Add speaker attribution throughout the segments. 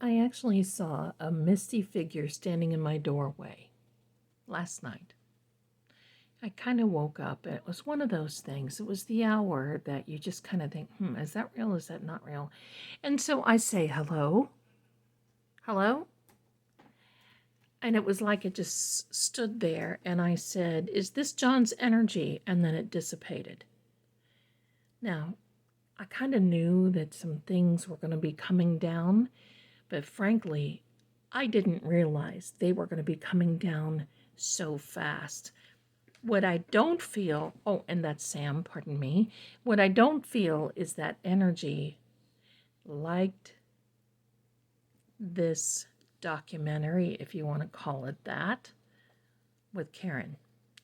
Speaker 1: I actually saw a misty figure standing in my doorway last night. I kind of woke up, and it was one of those things. It was the hour that you just kind of think, is that real? Is that not real? And so I say, hello? Hello? And it was like it just stood there, and I said, is this John's energy? And then it dissipated. Now, I kind of knew that some things were going to be coming down, but frankly, I didn't realize they were going to be coming down so fast. What I don't feel, oh, and that's Sam, pardon me. What I don't feel is that energy liked this documentary, if you want to call it that, with Karen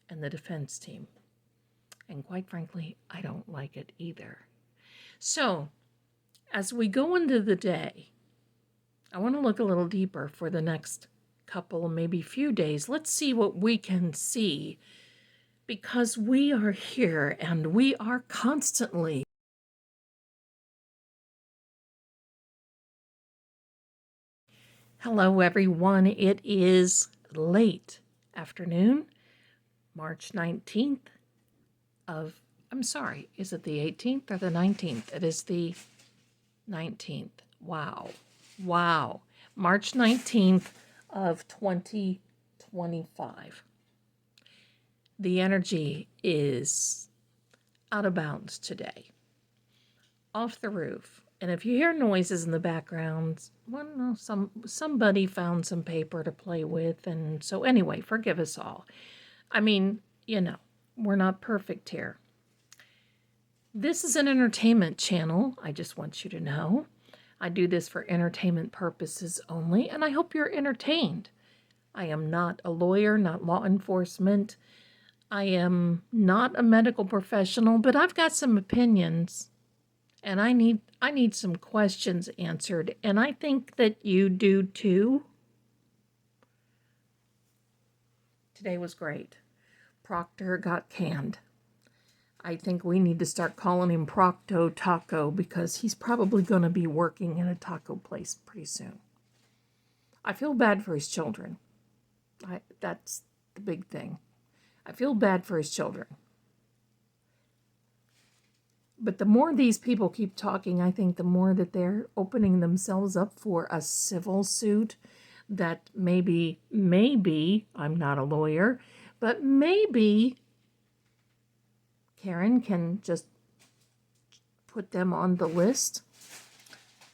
Speaker 1: and the defense team. And quite frankly, I don't like it either. So, as we go into the day, I want to look a little deeper for the next couple, maybe few days. Let's see what we can see, because we are here and we are constantly. Hello, everyone. It is late afternoon, March 19th is it the 18th or the 19th? It is the 19th. Wow. March 19th of 2025. The energy is out of bounds today. Off the roof. And if you hear noises in the background, well, no, somebody found some paper to play with. And so anyway, forgive us all. I mean, we're not perfect here. This is an entertainment channel. I just want you to know. I do this for entertainment purposes only, and I hope you're entertained. I am not a lawyer, not law enforcement. I am not a medical professional, but I've got some opinions, and I need some questions answered, and I think that you do too. Today was great. Proctor got canned. I think we need to start calling him Procto Taco, because he's probably going to be working in a taco place pretty soon. I feel bad for his children. That's the big thing. I feel bad for his children. But the more these people keep talking, I think the more that they're opening themselves up for a civil suit that maybe, I'm not a lawyer, but maybe Karen can just put them on the list.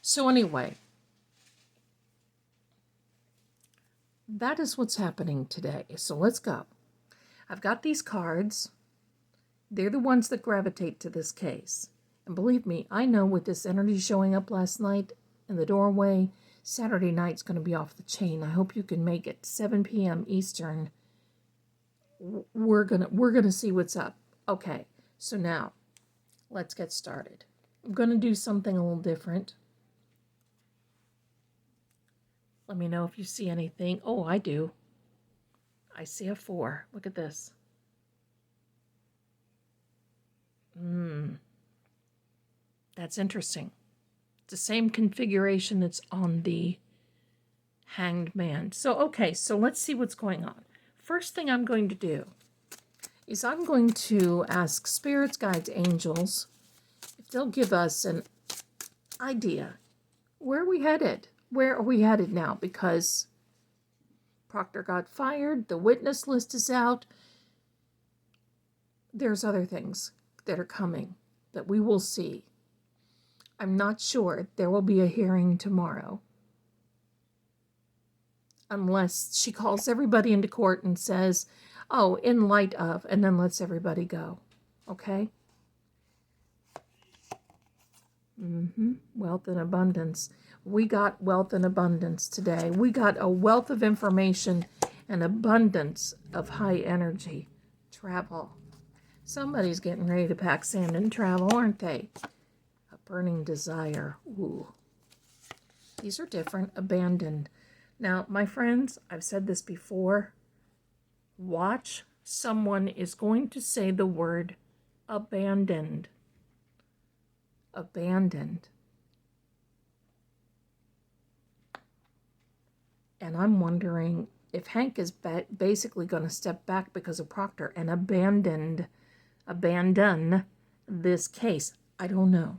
Speaker 1: So anyway, that is what's happening today. So let's go. I've got these cards. They're the ones that gravitate to this case. And believe me, I know with this energy showing up last night in the doorway, Saturday night's going to be off the chain. I hope you can make it 7 p.m. Eastern. We're gonna see what's up. Okay, so now let's get started. I'm going to do something a little different. Let me know if you see anything. Oh, I do. I see a 4. Look at this. That's interesting. It's the same configuration that's on the Hanged Man. So let's see what's going on. First thing I'm going to do is I'm going to ask spirits, guides, angels, if they'll give us an idea. Where are we headed? Where are we headed now? Because Proctor got fired. The witness list is out. There's other things that are coming that we will see. I'm not sure there will be a hearing tomorrow, unless she calls everybody into court and says, oh, in light of, and then lets everybody go. Okay? Wealth and abundance. We got wealth and abundance today. We got a wealth of information and abundance of high energy. Travel. Somebody's getting ready to pack sand and travel, aren't they? A burning desire. Ooh. These are different. Abandoned. Now, my friends, I've said this before. Watch. Someone is going to say the word abandoned. Abandoned. And I'm wondering if Hank is basically going to step back because of Proctor and abandon this case. I don't know.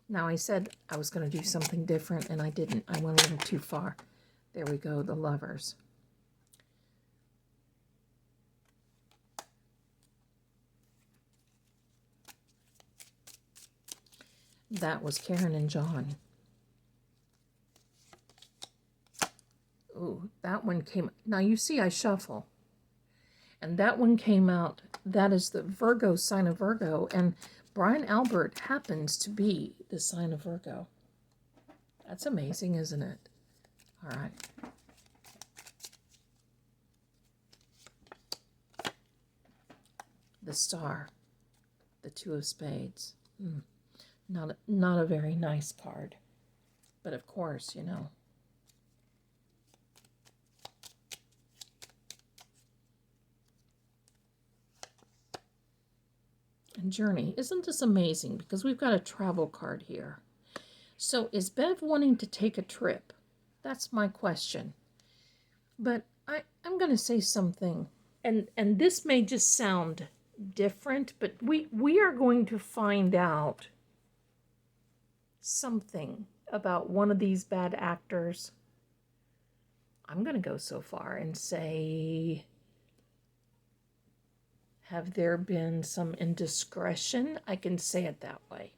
Speaker 1: Now, I said I was going to do something different, and I didn't. I went a little too far. There we go, the lovers. That was Karen and John. Ooh, that one came. Now, you see I shuffle. And that one came out. That is the Virgo sign of Virgo. And Brian Albert happens to be the sign of Virgo. That's amazing, isn't it? All right. The Star. The Two of Spades. Not a very nice card. But of course, you know. And Journey. Isn't this amazing? Because we've got a travel card here. So is Bev wanting to take a trip? That's my question. But I'm going to say something. And this may just sound different, but we are going to find out something about one of these bad actors. I'm going to go so far and say, have there been some indiscretion? I can say it that way.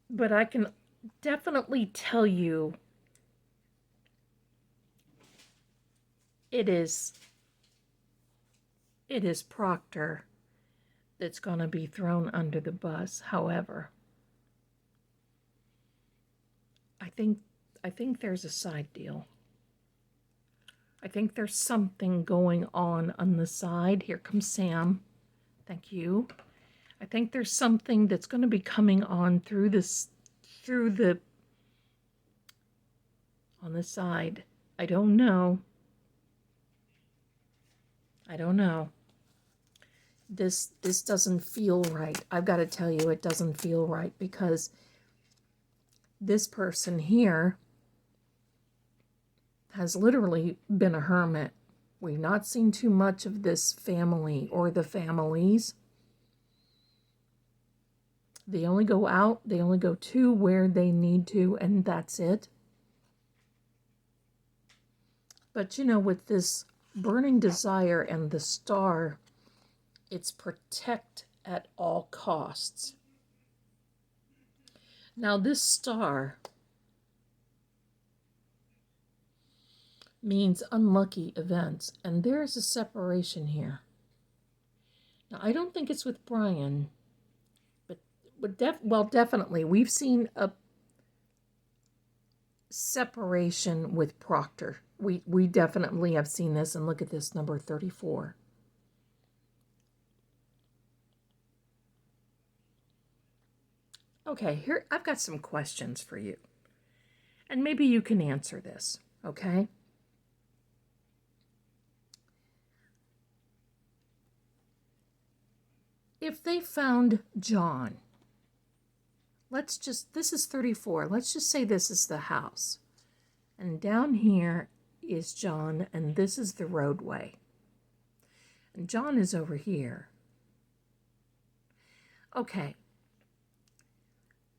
Speaker 1: But I can definitely tell you it is Proctor that's going to be thrown under the bus. However, I think there's a side deal. I think there's something going on the side. Here comes Sam. Thank you. I think there's something that's going to be coming on on the side. I don't know. This doesn't feel right. I've got to tell you, it doesn't feel right because this person here has literally been a hermit. We've not seen too much of this family or the families. They only go out, they only go to where they need to, and that's it. But you know, with this burning desire and the Star, it's protect at all costs. Now, this Star means unlucky events, and there's a separation here. Now, I don't think it's with Brian, but definitely we've seen a separation with Proctor. We definitely have seen this, and look at this, number 34. Okay, here I've got some questions for you, and maybe you can answer this, okay? If they found John, this is 34. Let's just say this is the house. And down here is John, and this is the roadway. And John is over here. Okay.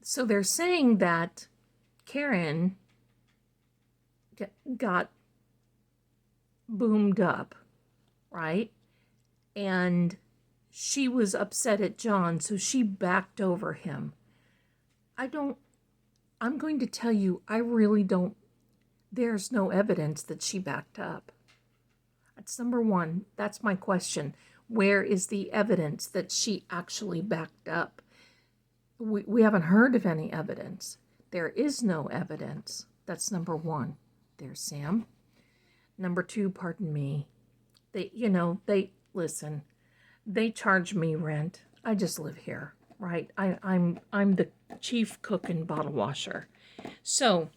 Speaker 1: So they're saying that Karen got boomed up, right? And she was upset at John, so she backed over him. I'm going to tell you, I really don't, there's no evidence that she backed up. That's number one. That's my question. Where is the evidence that she actually backed up? We haven't heard of any evidence. There is no evidence. That's number one. There's Sam. Number two, pardon me. Listen. They charge me rent. I just live here, right? I'm the chief cook and bottle washer. So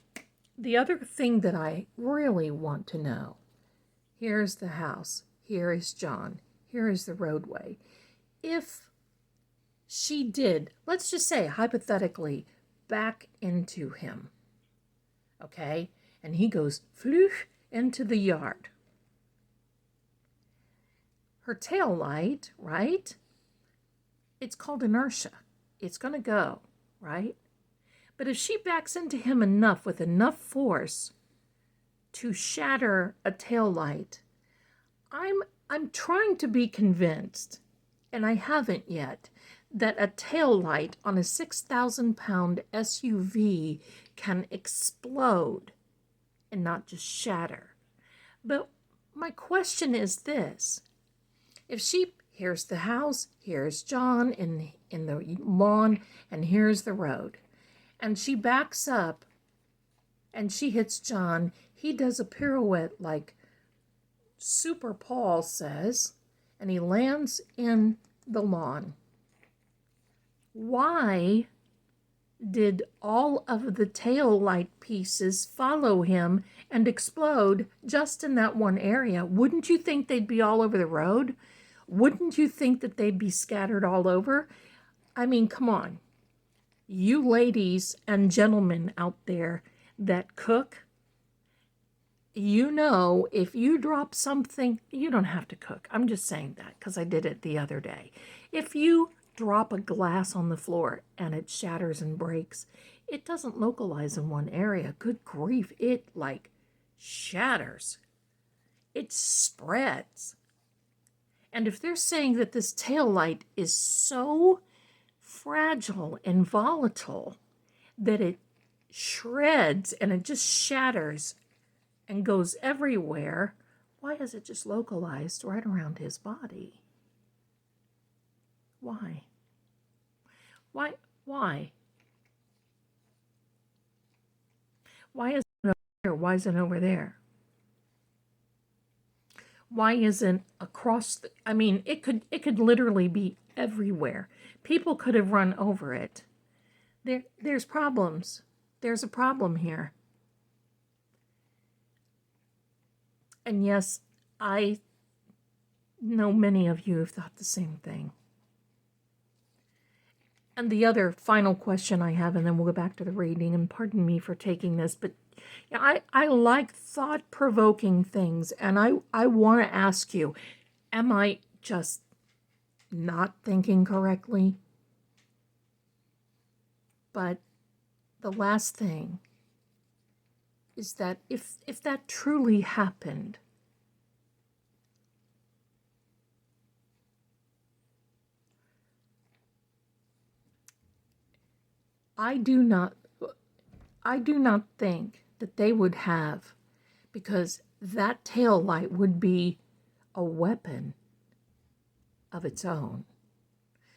Speaker 1: the other thing that I really want to know, here's the house, here is John, here is the roadway. If she did, let's just say hypothetically, back into him. Okay? And he goes floosh into the yard. Her tail light, right? It's called inertia. It's going to go, right? But if she backs into him enough with enough force to shatter a tail light, I'm trying to be convinced, and I haven't yet, that a tail light on a 6,000-pound SUV can explode and not just shatter. But my question is this. If here's the house, here's John in the lawn, and here's the road. And she backs up and she hits John. He does a pirouette like Super Paul says, and he lands in the lawn. Why did all of the tail light pieces follow him and explode just in that one area? Wouldn't you think they'd be all over the road? Wouldn't you think that they'd be scattered all over? I mean, come on. You ladies and gentlemen out there that cook, you know, if you drop something, you don't have to cook. I'm just saying that because I did it the other day. If you drop a glass on the floor and it shatters and breaks, it doesn't localize in one area. Good grief, it like shatters. It spreads. And if they're saying that this tail light is so fragile and volatile that it shreds and it just shatters and goes everywhere, why is it just localized right around his body? Why? Why? Why? Why isn't it over here? Why isn't it over there? Why isn't across the, I mean, it could literally be everywhere. People could have run over it. There's problems. There's a problem here. And yes, I know many of you have thought the same thing. And the other final question I have, and then we'll go back to the reading, and pardon me for taking this, but I like thought-provoking things, and I want to ask you, am I just not thinking correctly? But the last thing is that if that truly happened, I do not think that they would have, because that tail light would be a weapon of its own.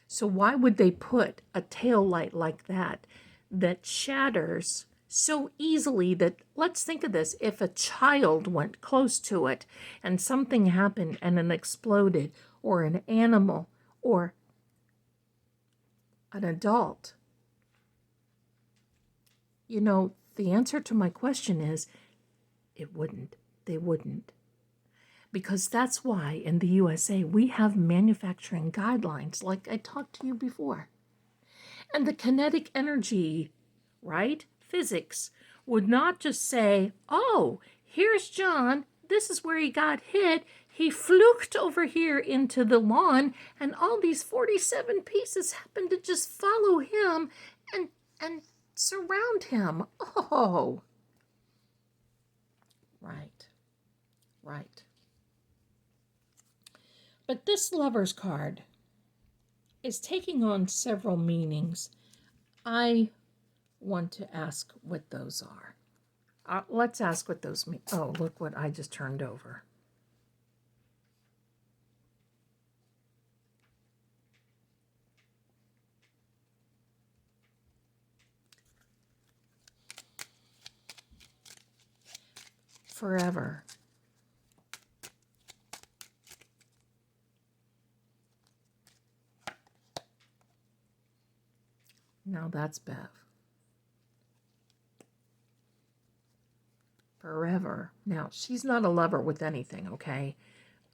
Speaker 1: So why would they put a tail light like that shatters so easily that, let's think of this, if a child went close to it and something happened and it exploded, or an animal, or an adult, you know, the answer to my question is it wouldn't. They wouldn't. Because that's why in the USA we have manufacturing guidelines like I talked to you before. And the kinetic energy, right? Physics would not just say, oh, here's John. This is where he got hit. He fluked over here into the lawn, and all these 47 pieces happened to just follow him and surround him. Oh. Right. But this Lover's card is taking on several meanings. I want to ask what those are. Let's ask what those mean. Oh, look what I just turned over. Forever. Now that's Bev. Forever. Now, she's not a lover with anything, okay?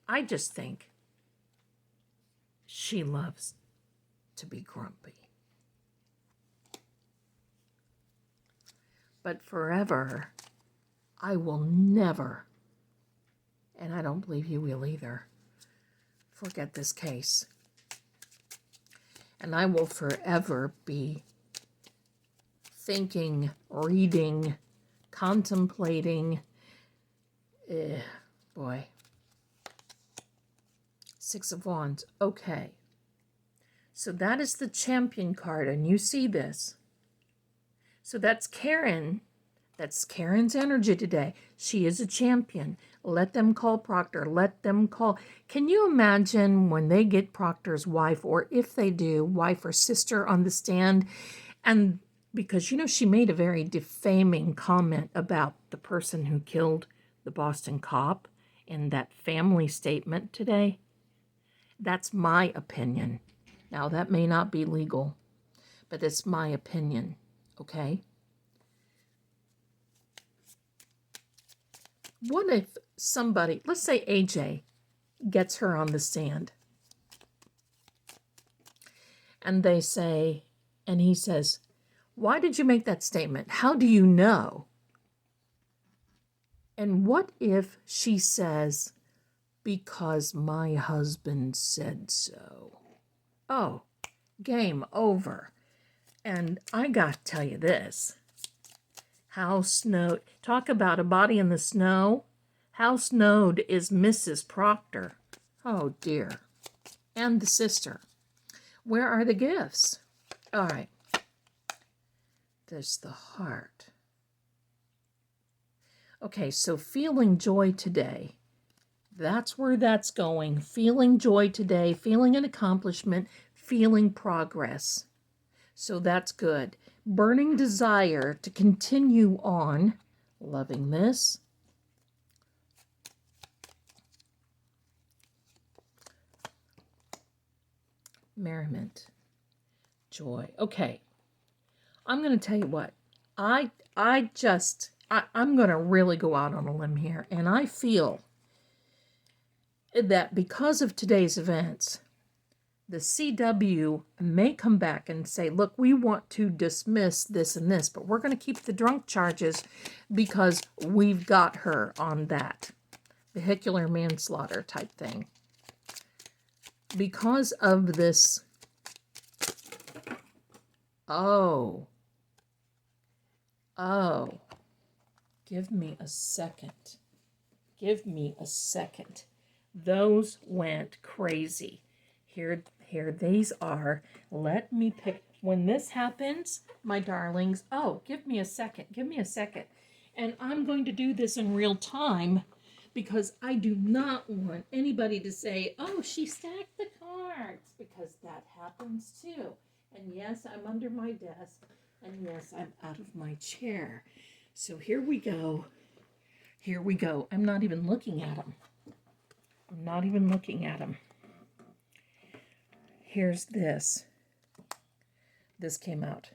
Speaker 1: I just think she loves to be grumpy. But forever, I will never, and I don't believe you will either, forget this case. And I will forever be thinking, reading, contemplating. Boy. Six of Wands. Okay. So that is the Champion card, and you see this. So that's Karen. That's Karen's energy today. She is a champion. Let them call Proctor. Let them call. Can you imagine when they get Proctor's wife, or if they do, wife or sister on the stand? And because, you know, she made a very defaming comment about the person who killed the Boston cop in that family statement today. That's my opinion. Now, that may not be legal, but it's my opinion, okay? What if somebody, let's say AJ, gets her on the stand, and they say, and he says, why did you make that statement? How do you know? And what if she says, because my husband said so? Oh, game over. And I got to tell you this. How snowed, talk about a body in the snow. How snowed is Mrs. Proctor? Oh dear. And the sister. Where are the gifts? All right. There's the heart. Okay, so feeling joy today. That's where that's going. Feeling joy today, feeling an accomplishment, feeling progress. So that's good. Burning desire to continue on. Loving this. Merriment. Joy. Okay. I'm going to tell you what. I'm going to really go out on a limb here. And I feel that because of today's events, the CW may come back and say, look, we want to dismiss this and this, but we're going to keep the drunk charges because we've got her on that vehicular manslaughter type thing. Because of this, oh, give me a second. Give me a second. Those went crazy. Here these are. Let me pick. When this happens, my darlings, oh, give me a second. Give me a second. And I'm going to do this in real time because I do not want anybody to say, oh, she stacked the cards, because that happens too. And yes, I'm under my desk. And yes, I'm out of my chair. So here we go. Here we go. I'm not even looking at them. I'm not even looking at them. Here's this. This came out.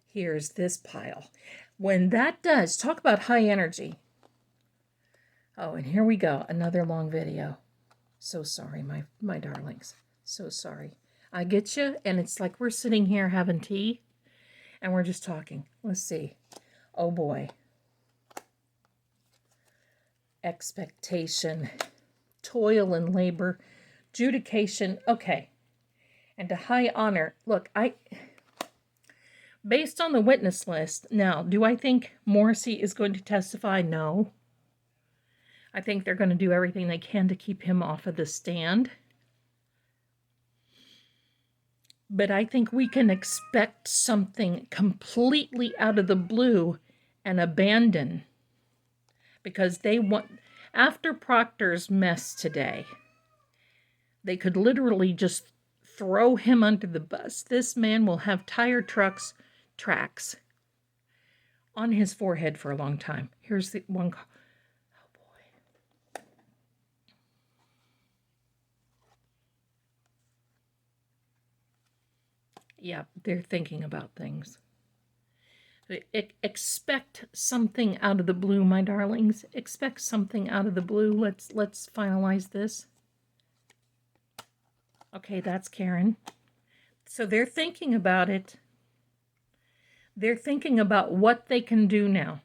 Speaker 1: Here's this pile. When that does, talk about high energy. Oh, and here we go. Another long video. So sorry, my darlings. So sorry. I get you, and it's like we're sitting here having tea, and we're just talking. Let's see. Oh, boy. Expectation. Toil and labor. Judication. Okay. And to high honor. Look, based on the witness list, now, do I think Morrissey is going to testify? No. I think they're going to do everything they can to keep him off of the stand. But I think we can expect something completely out of the blue and abandon. Because they want, after Proctor's mess today, they could literally just throw him under the bus. This man will have tire tracks on his forehead for a long time. Here's the one. Oh, boy. Yeah, they're thinking about things. Expect something out of the blue, my darlings. Expect something out of the blue. Let's finalize this. Okay, that's Karen. So they're thinking about it. They're thinking about what they can do now.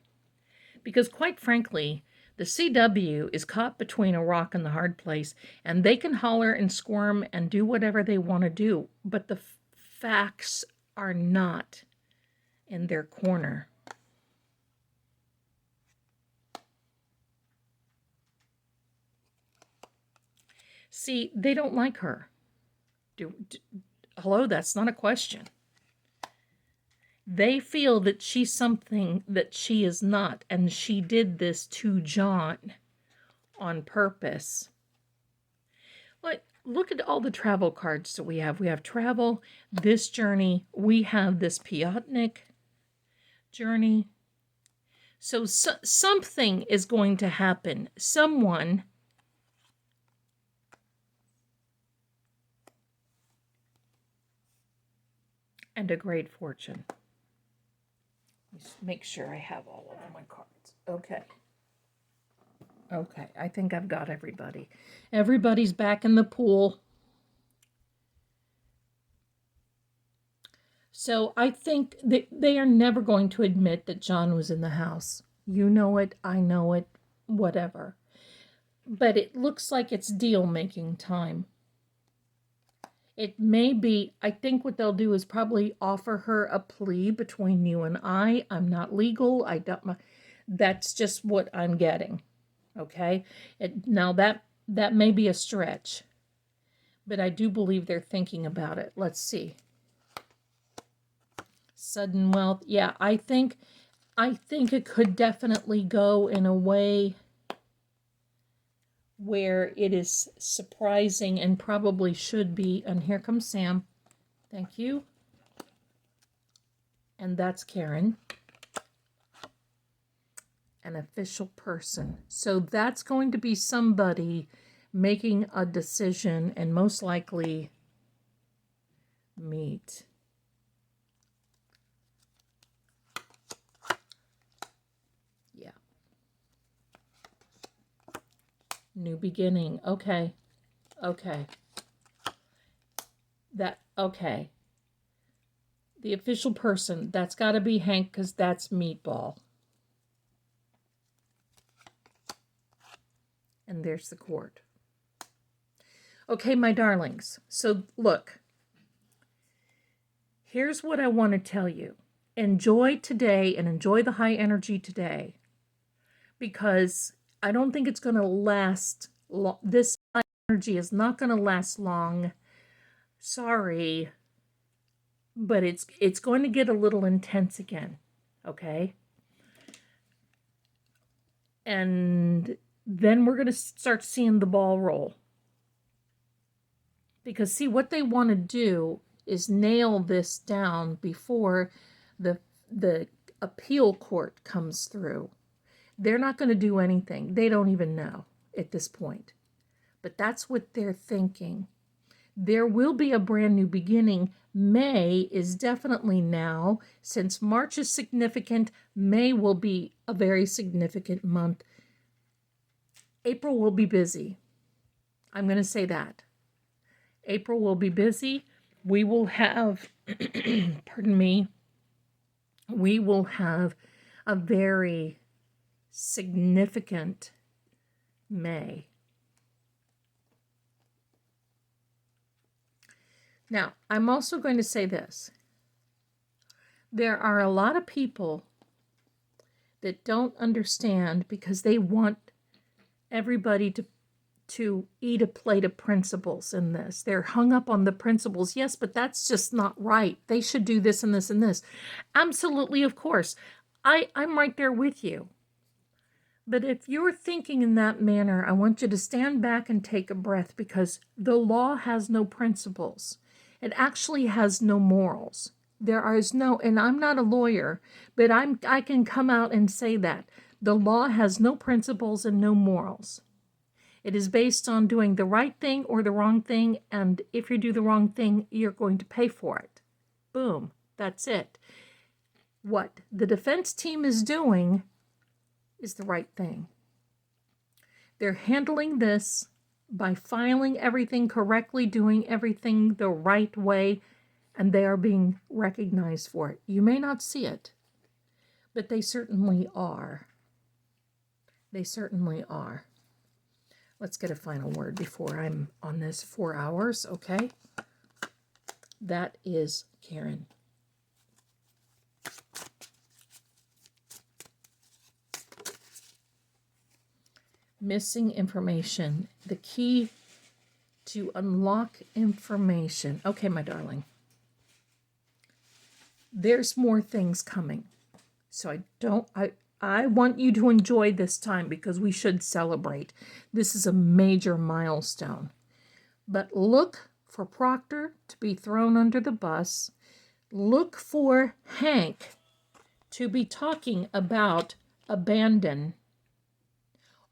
Speaker 1: Because quite frankly, the CW is caught between a rock and the hard place, and they can holler and squirm and do whatever they want to do, but the facts are not in their corner. See, they don't like her. Hello, that's not a question. They feel that she's something that she is not, and she did this to John on purpose. Look at all the travel cards that we have. We have travel, this journey, we have this Piotnik journey. So something is going to happen. Someone and a great fortune. Just make sure I have all of my cards. Okay, I think I've got everybody. Everybody's back in the pool. So I think that they are never going to admit that John was in the house. You know it, I know it, whatever. But it looks like it's deal-making time. It may be, I think what they'll do is probably offer her a plea between you and I. I'm not legal. That's just what I'm getting. Okay? Now that may be a stretch. But I do believe they're thinking about it. Let's see. Sudden wealth. Yeah, I think it could definitely go in a way where it is surprising and probably should be. And here comes Sam. Thank you. And that's Karen. An official person. So that's going to be somebody making a decision and most likely meet. Yeah. New beginning. Okay. Okay. Okay. The official person, that's got to be Hank because that's Meatball. And there's the court. Okay, my darlings. So look, here's what I want to tell you. Enjoy today and enjoy the high energy today, because I don't think it's going to last long. This high energy is not going to last long. Sorry, but it's going to get a little intense again, okay? And then we're going to start seeing the ball roll. Because see, what they want to do is nail this down before the appeal court comes through. They're not going to do anything. They don't even know at this point. But that's what they're thinking. There will be a brand new beginning. May is definitely now. Since March is significant, May will be a very significant month. April will be busy. I'm going to say that. April will be busy. We will have, pardon me, we will have a very significant May. Now, I'm also going to say this. There are a lot of people that don't understand because they want everybody to eat a plate of principles in this. They're hung up on the principles. Yes, but that's just not right. They should do this and this and this. Absolutely, of course. I'm right there with you. But if you're thinking in that manner, I want you to stand back and take a breath, because the law has no principles. It actually has no morals. There is no, and I'm not a lawyer, but I can come out and say that. The law has no principles and no morals. It is based on doing the right thing or the wrong thing, and if you do the wrong thing, you're going to pay for it. Boom. That's it. What the defense team is doing is the right thing. They're handling this by filing everything correctly, doing everything the right way, and they are being recognized for it. You may not see it, but they certainly are. They certainly are. Let's get a final word before I'm on this 4 hours, okay? That is Karen. Missing information. The key to unlock information. Okay, my darling. There's more things coming. So I want you to enjoy this time because we should celebrate. This is a major milestone. But look for Proctor to be thrown under the bus. Look for Hank to be talking about abandon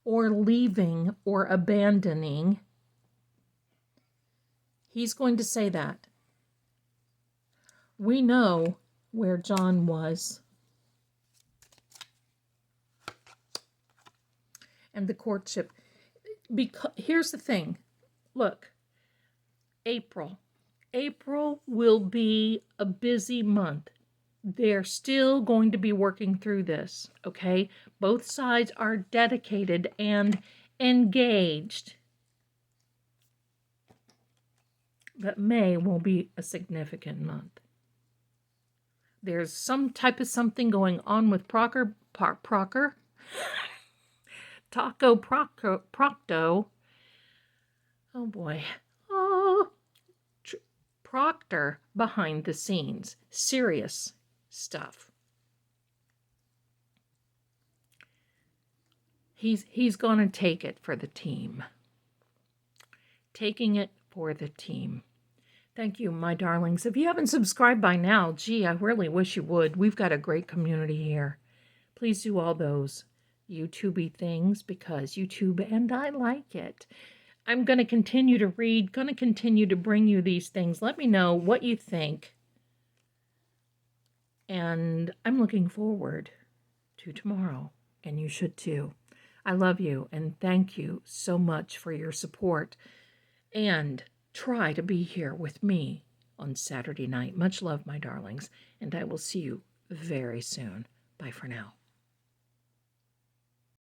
Speaker 1: or leaving or abandoning. He's going to say that. We know where John was. And the courtship. Because here's the thing. Look, April. April will be a busy month. They're still going to be working through this, okay? Both sides are dedicated and engaged. But May will be a significant month. There's some type of something going on with Proctor. Procto. Oh boy. Oh, Proctor behind the scenes. Serious stuff. He's going to take it for the team. Taking it for the team. Thank you, my darlings. If you haven't subscribed by now, gee, I really wish you would. We've got a great community here. Please do all those YouTube-y things because YouTube and I like it. I'm going to continue to read, going to continue to bring you these things. Let me know what you think. And I'm looking forward to tomorrow, and you should too. I love you, and thank you so much for your support. And try to be here with me on Saturday night. Much love, my darlings, and I will see you very soon. Bye for now.